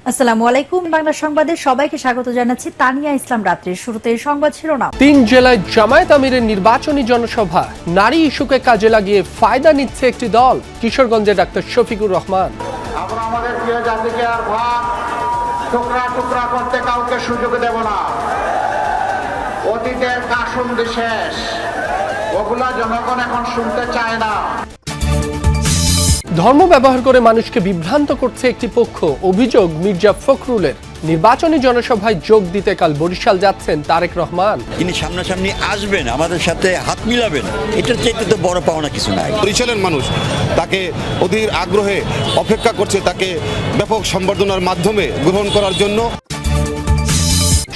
আসসালামু আলাইকুম। বাংলা সংবাদে সবাইকে স্বাগত জানাচ্ছি। তানিয়া ইসলাম রাত্রির শুরুতে সংবাদ শিরোনাম। 3 জেলায় জামায়াত আমিরের নির্বাচনী জনসভা, নারী ইস্যুকে কাজে লাগিয়ে ফায়দা নিচ্ছে একটি দল। কিশোরগঞ্জে ডাক্তার শফিকুর রহমান। আমরা আমাদের প্রিয় জাতিকে আর ভাগ টুকরা টুকরা করতে কাউকে সুযোগ দেব না। অতীতের কাশুন্দি শেষ, ওগুলা জনগণ এখন শুনতে চায় না। ধর্ম ব্যবহার করে মানুষকে বিভ্রান্ত করছে একটি পক্ষ, অভিযোগ মির্জা ফখরুলের। নির্বাচনী জনসভায় যোগ দিতে কাল বরিশাল যাচ্ছেন তারেক রহমান। তিনি সামনাসামনি আসবেন, আমাদের সাথে হাত মিলাবেন, এটার চাইতে তো বড় পাওনা কিছু নাই। বরিশালের মানুষ তাকে অধীর আগ্রহে অপেক্ষা করছে, তাকে ব্যাপক সম্বর্ধনার মাধ্যমে গ্রহণ করার জন্য।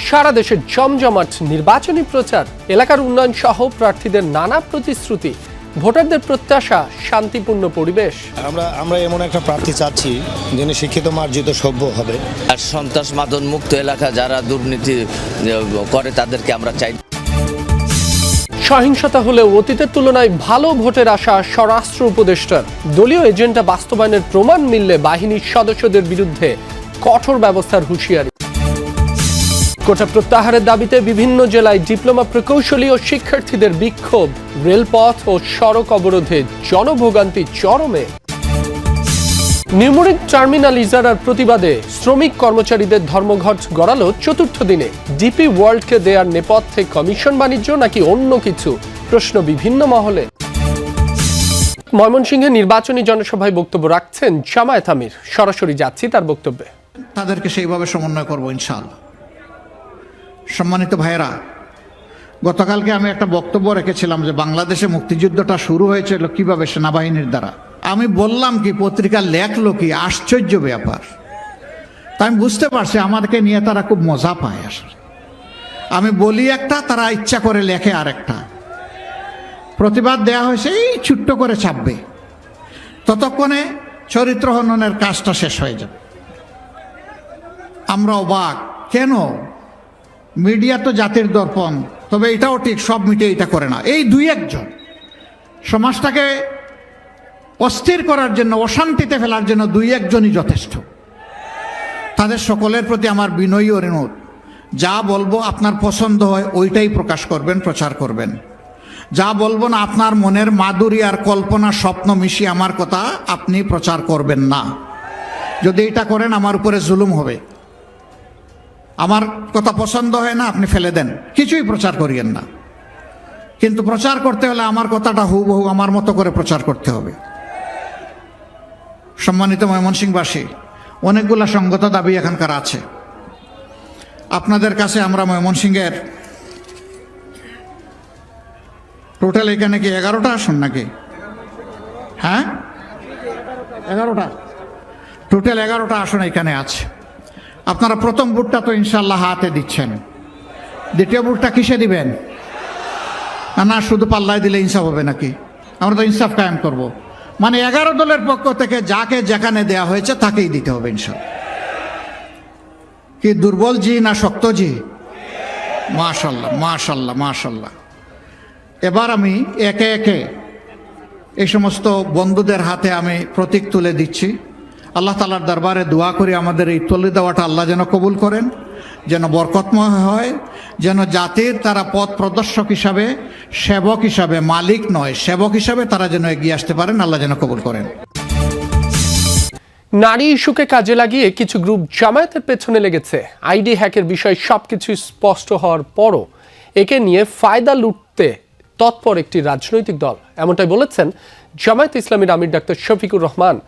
সারা দেশে জমজমাট নির্বাচনী প্রচার, এলাকার উন্নয়ন সহ প্রার্থীদের নানা প্রতিশ্রুতি, ভোটারদের প্রত্যাশা শান্তিপূর্ণ পরিবেশ। আমরা এমন একটা প্রার্থী চাচ্ছি যিনি শিক্ষিত মার্জিত সভ্য হবে। আর সন্ত্রাস মাদন মুক্ত এলাকা, যারা দুর্নীতি করে তাদেরকে আমরা চাই। সহিংসতা হলেও অতীতের তুলনায় ভালো ভোটের আশা স্বরাষ্ট্র উপদেষ্টার। দলীয় এজেন্ডা বাস্তবায়নের প্রমাণ মিললে বাহিনীর সদস্যদের বিরুদ্ধে কঠোর ব্যবস্থার হুঁশিয়ারি। কোটা প্রত্যাহারের দাবিতে বিভিন্ন জেলায় ডিপ্লোমা প্রকৌশলী ও শিক্ষার্থীদের বিক্ষোভ, রেলপথ ও সড়ক অবরোধে জনভোগান্তি চরমে। নিউমরিক টার্মিনাল ইজারার প্রতিবাদে শ্রমিক কর্মচারীদের ধর্মঘট গড়ালো চতুর্থ দিনে। ডিপি ওয়ার্ল্ডকে দেয়ার নেপথ্যে কমিশন বাণিজ্য নাকি অন্য কিছু, প্রশ্ন বিভিন্ন মহলে। ময়মনসিংহে নির্বাচনী জনসভায় বক্তব্য রাখছেন জামায়াত আমির। সরাসরি যাচ্ছি তার বক্তব্যে। তাদেরকে সেইভাবে সমন্বয় করবো ইনশাআল্লাহ। সম্মানিত ভাইয়েরা, গতকালকে আমি একটা বক্তব্য রেখেছিলাম যে বাংলাদেশে মুক্তিযুদ্ধটা শুরু হয়েছিল কিভাবে, সেনাবাহিনীর দ্বারা। আমি বললাম কি, পত্রিকা লেখলো কি, আশ্চর্য ব্যাপার। তাই আমি বুঝতে পারছি আমাদেরকে নিয়ে তারা খুব মজা পায় আসলে। আমি বলি একটা, তারা ইচ্ছা করে লেখে আরেকটা। প্রতিবাদ দেয়া হয়েছে এই ছোট্ট করে ছাপবে, ততক্ষণে চরিত্র হননের কাজটা শেষ হয়ে যাবে। আমরা অবাক, কেন? মিডিয়া তো জাতির দর্পণ, তবে এটাও ঠিক সব মিডিয়া এটা করে না। এই দুই একজন সমাজটাকে অস্থির করার জন্য, অশান্তিতে ফেলার জন্য দুই একজনই যথেষ্ট। তাদের সকলের প্রতি আমার বিনয়ী অনুরোধ, যা বলবো আপনার পছন্দ হয় ওইটাই প্রকাশ করবেন, প্রচার করবেন। যা বলবো না, আপনার মনের মাধুরী আর কল্পনা স্বপ্ন মিশিয়ে আমার কথা আপনি প্রচার করবেন না। যদি এটা করেন আমার উপরে জুলুম হবে। আমার কথা পছন্দ হয় না, আপনি ফেলে দেন, কিছুই প্রচার করিয়েন না। কিন্তু প্রচার করতে হলে আমার কথাটা হুবহু আমার মতো করে প্রচার করতে হবে। সম্মানিত ময়মনসিংহবাসী, অনেকগুলা সঙ্গত দাবি এখানকার আছে আপনাদের কাছে। আমরা ময়মনসিংহের টোটাল এখানে কি 11টা আসন নাকি? হ্যাঁ, 11টা, টোটাল 11টা আসন এখানে আছে। আপনারা প্রথম ভোটটা তো ইনশাল্লাহ হাতে দিচ্ছেন, দ্বিতীয় ভোটটা কিসে দিবেন? না শুধু পাল্লায় দিলে ইনসাফ হবে নাকি? আমরা তো ইনসাফ কায়েম করব। মানে 11 দলের পক্ষ থেকে যাকে যেখানে দেয়া হয়েছে তাকেই দিতে হবে ইনশাল্লাহ। কি দুর্বল জি না শক্ত জি? মাশাল্লাহ মাশাল্লাহ মাশাল্লাহ। এবার আমি একে একে এই সমস্ত বন্ধুদের হাতে আমি প্রতীক তুলে দিচ্ছি। আল্লাহ তাআলার দরবারে দোয়া করি আমাদের এই তুলে দেওয়াটা আল্লাহ যেন কবুল করেন, যেন বরকতময় হয়, যেন জাতির তারা পথ প্রদর্শক হিসাবে, সেবক হিসাবে, মালিক নয় সেবক হিসাবে তারা যেন এগিয়ে আসতে পারেন। আল্লাহ যেন কবুল করেন। নারী ইস্যুকে কাজে লাগিয়ে কিছু গ্রুপ জামায়াতের পেছনে লেগেছে। আইডি হ্যাকের বিষয় সবকিছু স্পষ্ট হওয়ার পরও একে নিয়ে ফায়দা লুটতে তৎপর একটি রাজনৈতিক দল, এমনটাই বলেছেন জামায়াত ইসলামীর আমির ডাক্তার শফিকুর রহমান।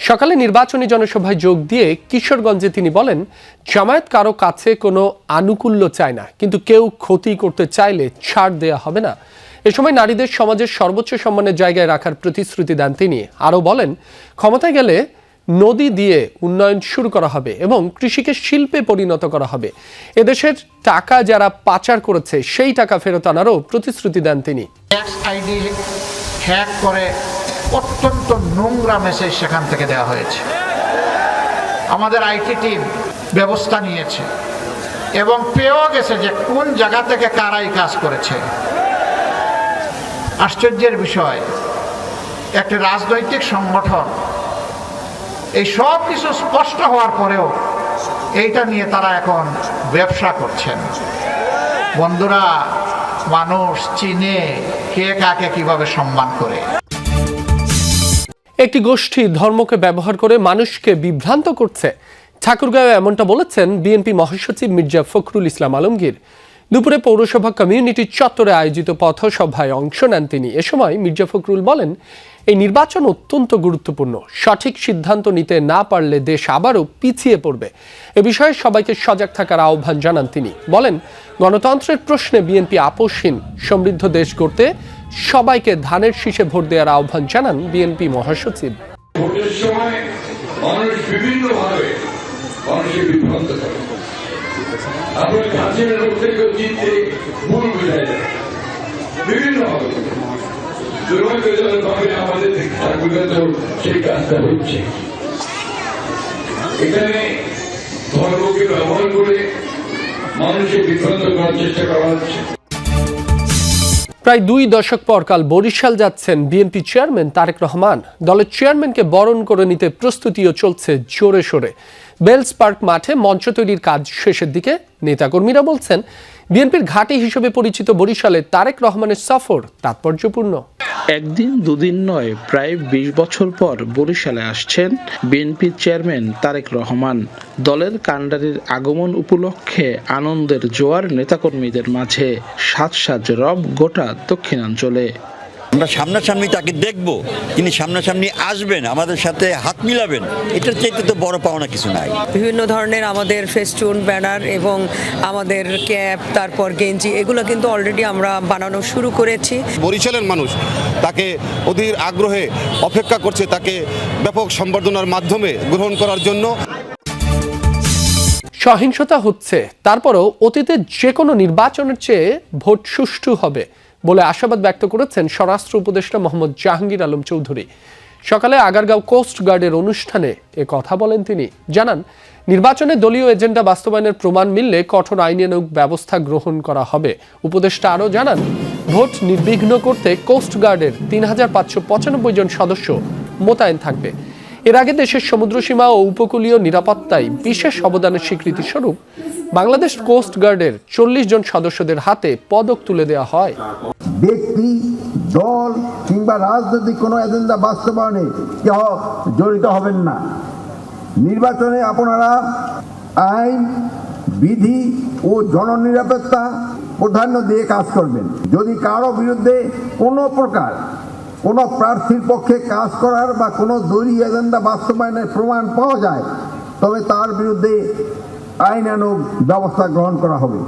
সকালে নির্বাচনী জনসভায় যোগ দিয়ে কিশোরগঞ্জে তিনি বলেন, জামায়াত কারো কাছে কোনো আনুকূল্য চায় না, কিন্তু কেউ ক্ষতি করতে চাইলে ছাড় দেয়া হবে না। এ সময় নারীদের সমাজের সর্বোচ্চ সম্মানের জায়গায় রাখার প্রতিশ্রুতি দেন তিনি। আরও বলেন, ক্ষমতায় গেলে নদী দিয়ে উন্নয়ন শুরু করা হবে এবং কৃষিকে শিল্পে পরিণত করা হবে। এদেশের টাকা যারা পাচার করেছে সেই টাকা ফেরত আনারও প্রতিশ্রুতি দেন তিনি। আইডি হ্যাক করে অত্যন্ত নোংরা মেসেজ সেখান থেকে দেওয়া হয়েছে। আমাদের আইটি টিম ব্যবস্থা নিয়েছে এবং পেয়েও গেছে যে কোন জায়গা থেকে কারাই কাজ করেছে। আশ্চর্যের বিষয়, একটি রাজনৈতিক সংগঠন এই সব কিছু স্পষ্ট হওয়ার পরেও এইটা নিয়ে তারা এখন ব্যবসা করছেন। বন্ধুরা, মানুষ চিনে কে কাকে কিভাবে সম্মান করে। একটি গোষ্ঠী ধর্মকে ব্যবহার করে মানুষকে বিভ্রান্ত করছে, ঠাকুরগাঁও এমনটা বলেছেন বিএনপি মহাসচিব মির্জা ফখরুল ইসলাম আলমগীর। দুপুরে পৌরসভা কমিউনিটি চত্বরে আয়োজিত পথসভায় অংশ নেন তিনি। এ সময় মির্জা ফখরুল বলেন, এই নির্বাচন অত্যন্ত গুরুত্বপূর্ণ, সঠিক সিদ্ধান্ত নিতে না পারলে দেশ আবারও পিছিয়ে পড়বে। এ বিষয়ে সবাইকে সজাগ থাকার আহ্বান জানান তিনি। বলেন, গণতন্ত্রের প্রশ্নে বিএনপি আপোষহীন, সমৃদ্ধ দেশ গড়তে সবাইকে ধানের শীষে ভোট দেওয়ার আহ্বান জানান বিএনপি মহাসচিব। ভোটের সময় মানুষ বিভিন্নভাবে মানুষকে বিভ্রান্ত করে। আপনার কাছের লোক থেকে জিততে ভুল বোঝায় যায় বিভিন্নভাবে। দুর্ভাগ্যজনকভাবে আমাদের ঠাকুরগাঁও সেই কাজটা হচ্ছে। এখানে ধর্মকে ব্যবহার করে মানুষকে বিভ্রান্ত করার চেষ্টা করা হচ্ছে। প্রায় 2 দশক পর কাল বরিশাল যাচ্ছেন বিএনপি চেয়ারম্যান তারেক রহমান। দলের চেয়ারম্যানকে বরণ করে নিতে প্রস্তুতিও চলছে জোরে সোরে। বেলস পার্ক মাঠে মঞ্চ তৈরির কাজ শেষের দিকে। নেতাকর্মীরা বলছেন, বিএনপির ঘাঁটি হিসেবে পরিচিত বরিশালে তারেক রহমানের সফর তাৎপর্যপূর্ণ। একদিন দুদিন নয়, প্রায় 20 বছর পর বরিশালে আসছেন বিএনপি চেয়ারম্যান তারেক রহমান। দলের কাণ্ডারির আগমন উপলক্ষে আনন্দের জোয়ার নেতাকর্মীদের মাঝে। সাজ রব গোটা দক্ষিণাঞ্চলে। আমরা সামনাসামনি তাকে দেখব, তিনি সামনাসামনি আসবেন, আমাদের সাথে হাত মিলাবেন, এটার চাইতে তো বড় পাওনা কিছু নাই। বিভিন্ন ধরনের আমাদের ফেস্টুন, ব্যানার এবং আমাদের ক্যাপ, তারপর গেঞ্জি, এগুলো কিন্তু অলরেডি আমরা বানানো শুরু করেছি। বরিশালের মানুষ তাকে অধীর আগ্রহে অপেক্ষা করছে, তাকে ব্যাপক সম্বর্ধনার মাধ্যমে গ্রহণ করার জন্য। সহিংসতা হচ্ছে, তারপরও অতীতে যে কোনো নির্বাচনের চেয়ে ভোট সুষ্ঠু হবে বলে আশাবাদ ব্যক্ত করেছেন স্বরাষ্ট্র উপদেষ্টা মোহাম্মদ জাহাঙ্গীর আলম চৌধুরী। সকালে আগারগাঁও কোস্ট গার্ডের অনুষ্ঠানে এ কথা বলেন তিনি। জানান, নির্বাচনে দলীয় এজেন্ডা বাস্তবায়নের প্রমাণ মিললে কঠোর আইনানুগ ব্যবস্থা গ্রহণ করা হবে। উপদেষ্টা আরও জানান, ভোট নির্বিঘ্ন করতে কোস্ট গার্ডের 3595 জন সদস্য মোতায়েন থাকবে। এর আগে দেশের সমুদ্রসীমা ও উপকূলীয় নিরাপত্তায় বিশেষ অবদানের স্বীকৃতি স্বরূপ বাংলাদেশ কোস্ট গার্ডের 40 জন সদস্যদের হাতে পদক তুলে দেওয়া হয়। ব্যক্তি, দল কিংবা রাজনৈতিক কোনো এজেন্ডা বাস্তবায়নে কেউ জড়িত হবেন না। নির্বাচনে আপনারা আইন, বিধি ও জননিরাপত্তা প্রাধান্য দিয়ে কাজ করবেন। যদি কারো বিরুদ্ধে কোনো প্রকার কোনো প্রার্থীর পক্ষে কাজ করার বা কোনো দলীয় এজেন্ডা বাস্তবায়নের প্রমাণ পাওয়া যায়, তবে তার বিরুদ্ধে আইনানুগ ব্যবস্থা গ্রহণ করা হবে।